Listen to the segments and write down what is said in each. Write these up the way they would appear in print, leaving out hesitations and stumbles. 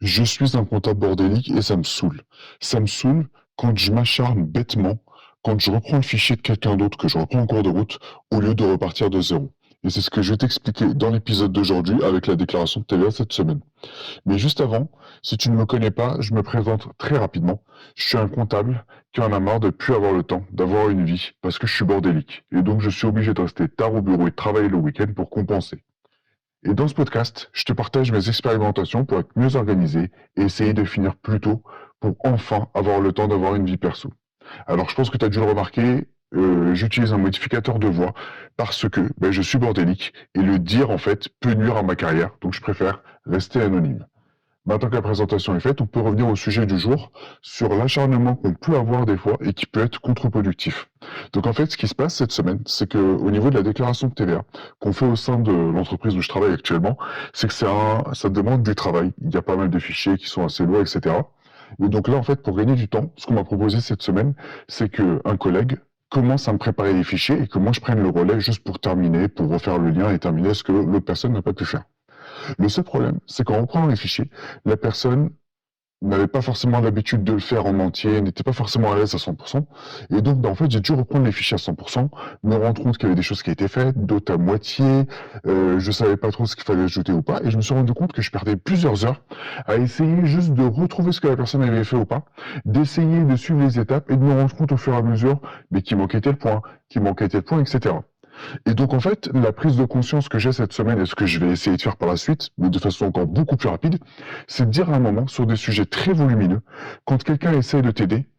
Je suis un comptable bordélique et ça me saoule. Ça me saoule quand je m'acharne bêtement, quand je reprends le fichier de quelqu'un d'autre que je reprends en cours de route, au lieu de repartir de zéro. Et c'est ce que je vais t'expliquer dans l'épisode d'aujourd'hui avec la déclaration de TVA cette semaine. Mais juste avant, si tu ne me connais pas, je me présente très rapidement. Je suis un comptable qui en a marre de ne plus avoir le temps d'avoir une vie parce que je suis bordélique. Et donc je suis obligé de rester tard au bureau et de travailler le week-end pour compenser. Et dans ce podcast, je te partage mes expérimentations pour être mieux organisé et essayer de finir plus tôt pour enfin avoir le temps d'avoir une vie perso. Alors je pense que tu as dû le remarquer, j'utilise un modificateur de voix parce que je suis bordélique et le dire en fait peut nuire à ma carrière, donc je préfère rester anonyme. Maintenant que la présentation est faite, on peut revenir au sujet du jour, sur l'acharnement qu'on peut avoir des fois et qui peut être contre-productif. Donc en fait, ce qui se passe cette semaine, c'est que au niveau de la déclaration de TVA qu'on fait au sein de l'entreprise où je travaille actuellement, c'est que ça demande du travail. Il y a pas mal de fichiers qui sont assez lourds, etc. Et donc là, en fait, pour gagner du temps, ce qu'on m'a proposé cette semaine, c'est qu'un collègue commence à me préparer les fichiers et que moi je prenne le relais juste pour terminer, pour refaire le lien et terminer ce que l'autre personne n'a pas pu faire. Le seul problème, c'est qu'en reprenant les fichiers, la personne n'avait pas forcément l'habitude de le faire en entier, n'était pas forcément à l'aise à 100%. Et donc, en fait, j'ai dû reprendre les fichiers à 100%, me rendre compte qu'il y avait des choses qui étaient faites, d'autres à moitié, je savais pas trop ce qu'il fallait ajouter ou pas, et je me suis rendu compte que je perdais plusieurs heures à essayer juste de retrouver ce que la personne avait fait ou pas, d'essayer de suivre les étapes et de me rendre compte au fur et à mesure, mais qu'il manquait tel point, qu'il manquait tel point, etc. Et donc, en fait, la prise de conscience que j'ai cette semaine et ce que je vais essayer de faire par la suite, mais de façon encore beaucoup plus rapide, c'est de dire à un moment, sur des sujets très volumineux, quand quelqu'un essaie de t'aider,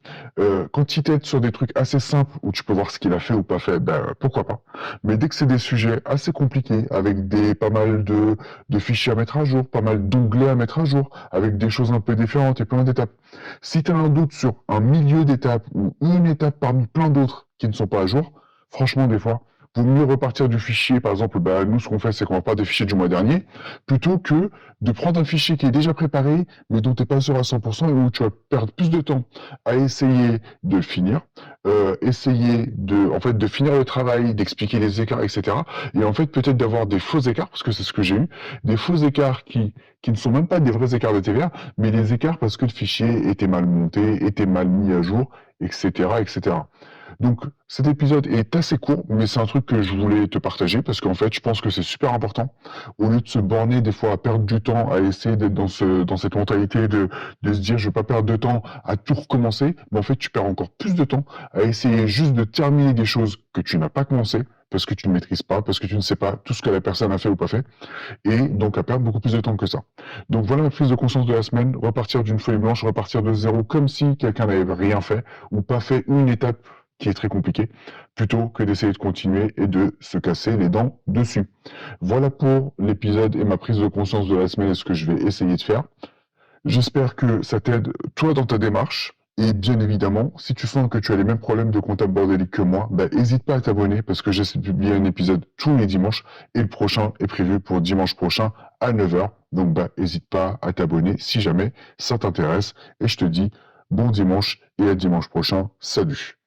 quand il t'aide sur des trucs assez simples où tu peux voir ce qu'il a fait ou pas fait, pourquoi pas. Mais dès que c'est des sujets assez compliqués, avec pas mal de fichiers à mettre à jour, pas mal d'onglets à mettre à jour, avec des choses un peu différentes et plein d'étapes, si tu as un doute sur un milieu d'étape ou une étape parmi plein d'autres qui ne sont pas à jour, franchement, des fois, vaut mieux repartir du fichier, par exemple, nous, ce qu'on fait, c'est qu'on repart des fichiers du mois dernier, plutôt que de prendre un fichier qui est déjà préparé, mais dont tu n'es pas sûr à 100%, et où tu vas perdre plus de temps à essayer de le finir, en fait, de finir le travail, d'expliquer les écarts, etc. Et en fait, peut-être d'avoir des faux écarts, parce que c'est ce que j'ai eu, des faux écarts qui ne sont même pas des vrais écarts de TVA, mais des écarts parce que le fichier était mal monté, était mal mis à jour, etc., etc. Donc cet épisode est assez court, mais c'est un truc que je voulais te partager parce qu'en fait, je pense que c'est super important. Au lieu de se borner des fois à perdre du temps, à essayer d'être dans cette mentalité de se dire je vais pas perdre de temps à tout recommencer, mais en fait, tu perds encore plus de temps à essayer juste de terminer des choses que tu n'as pas commencé parce que tu ne maîtrises pas, parce que tu ne sais pas tout ce que la personne a fait ou pas fait, et donc à perdre beaucoup plus de temps que ça. Donc voilà la prise de conscience de la semaine, repartir d'une feuille blanche, repartir de zéro comme si quelqu'un n'avait rien fait ou pas fait une étape qui est très compliquée, plutôt que d'essayer de continuer et de se casser les dents dessus. Voilà pour l'épisode et ma prise de conscience de la semaine et ce que je vais essayer de faire. J'espère que ça t'aide, toi, dans ta démarche. Et bien évidemment, si tu sens que tu as les mêmes problèmes de comptable bordélique que moi, n'hésite pas à t'abonner parce que j'essaie de publier un épisode tous les dimanches et le prochain est prévu pour dimanche prochain à 9 heures. Donc, n'hésite pas à t'abonner si jamais ça t'intéresse. Et je te dis bon dimanche et à dimanche prochain. Salut!